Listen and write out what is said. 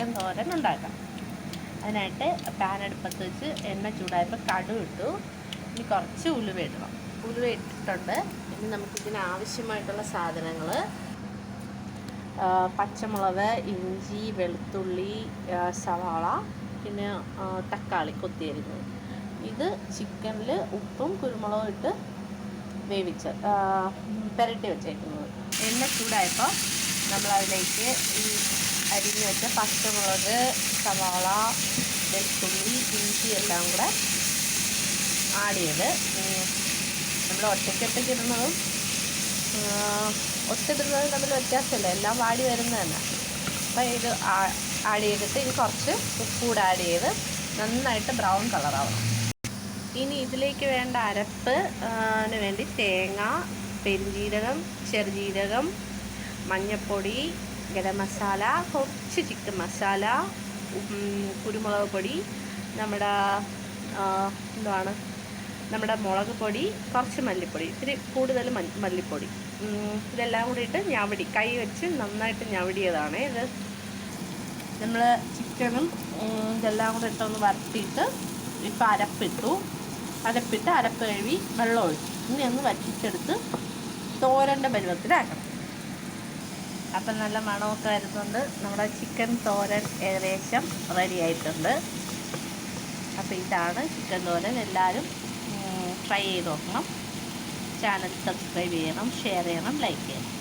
Chicken തോരൻ ഉണ്ടാക്കാം. അതിനായിട്ട് pan അടുപ്പത്ത് വെച്ച് എണ്ണ ചൂടായപ്പോൾ കടുക് ഇട്ടു. ഇനി കുറച്ച് ഉലുവ ഇടണം. ഉലുവ ഇട്ടിട്ടുണ്ട്. ഇനി നമുക്കിതിന് ആവശ്യമായിട്ടുള്ള സാധനങ്ങൾ: പച്ചമുളക്, ഇഞ്ചി, വെളുത്തുള്ളി, സവാള, പിന്നെ തക്കാളി കൊത്തിയരിഞ്ഞത്. ഇത് ചിക്കനിൽ ഉപ്പും കുരുമുളകും ഇട്ട് വേവിച്ച് പുരട്ടി വെച്ചേക്കുന്നത്. എണ്ണ ചൂടായപ്പോൾ നമ്മളതിലേക്ക് ഈ അരിഞ്ഞ് വെച്ച പച്ചമുളക്, സവാള, വെളുത്തുള്ളി, ഇഞ്ചി എല്ലാം കൂടെ ആഡ് ചെയ്ത്, നമ്മൾ ഒറ്റയ്ക്കൊറ്റയ്ക്ക് ഇടുന്നതും ഒത്തിടുന്നതും തമ്മിൽ വ്യത്യാസമില്ല, എല്ലാം വാടി വരുന്നത് തന്നെ. അപ്പോൾ ഇത് ആഡ് ചെയ്തിട്ട് ഇനി കുറച്ച് ഉപ്പൂടെ ആഡ് ചെയ്ത് നന്നായിട്ട് ബ്രൗൺ കളറാവണം. ഇനി ഇതിലേക്ക് വേണ്ട അരപ്പിന് വേണ്ടി തേങ്ങ, പെരുംജീരകം, ചെറുജീരകം, മഞ്ഞൾപ്പൊടി, ഗരം മസാല, കുറച്ച് ചിക്കൻ മസാല, കുരുമുളക് പൊടി, നമ്മുടെ മുളക് പൊടി, കുറച്ച് മല്ലിപ്പൊടി, ഇത്തിരി കൂടുതൽ മല്ലിപ്പൊടി, ഇതെല്ലാം കൂടി ഇട്ട് കൈ വെച്ച് നന്നായിട്ട് ഞവടിയതാണ് ഇത്. നമ്മൾ ചിക്കനും ഇതെല്ലാം കൂടെ ഇട്ടൊന്ന് വരട്ടിയിട്ട് ഇപ്പോൾ അരപ്പിട്ട് അരപ്പ് കഴുകി വെള്ളം ഒഴിച്ചു. ഇനി ഒന്ന് വറ്റിച്ചെടുത്ത് തോരൻ്റെ പരുവത്തിലാക്കണം. അപ്പം നല്ല മണമൊക്കെ വരുന്നുണ്ട്. നമ്മുടെ ചിക്കൻ തോരൻ ഏകദേശം റെഡി ആയിട്ടുണ്ട്. അപ്പോൾ ഇതാണ് ചിക്കൻ തോരൻ. എല്ലാവരും ട്രൈ ചെയ്ത് നോക്കണം. ചാനൽ സബ്സ്ക്രൈബ് ചെയ്യണം, ഷെയർ ചെയ്യണം, ലൈക്ക് ചെയ്യണം.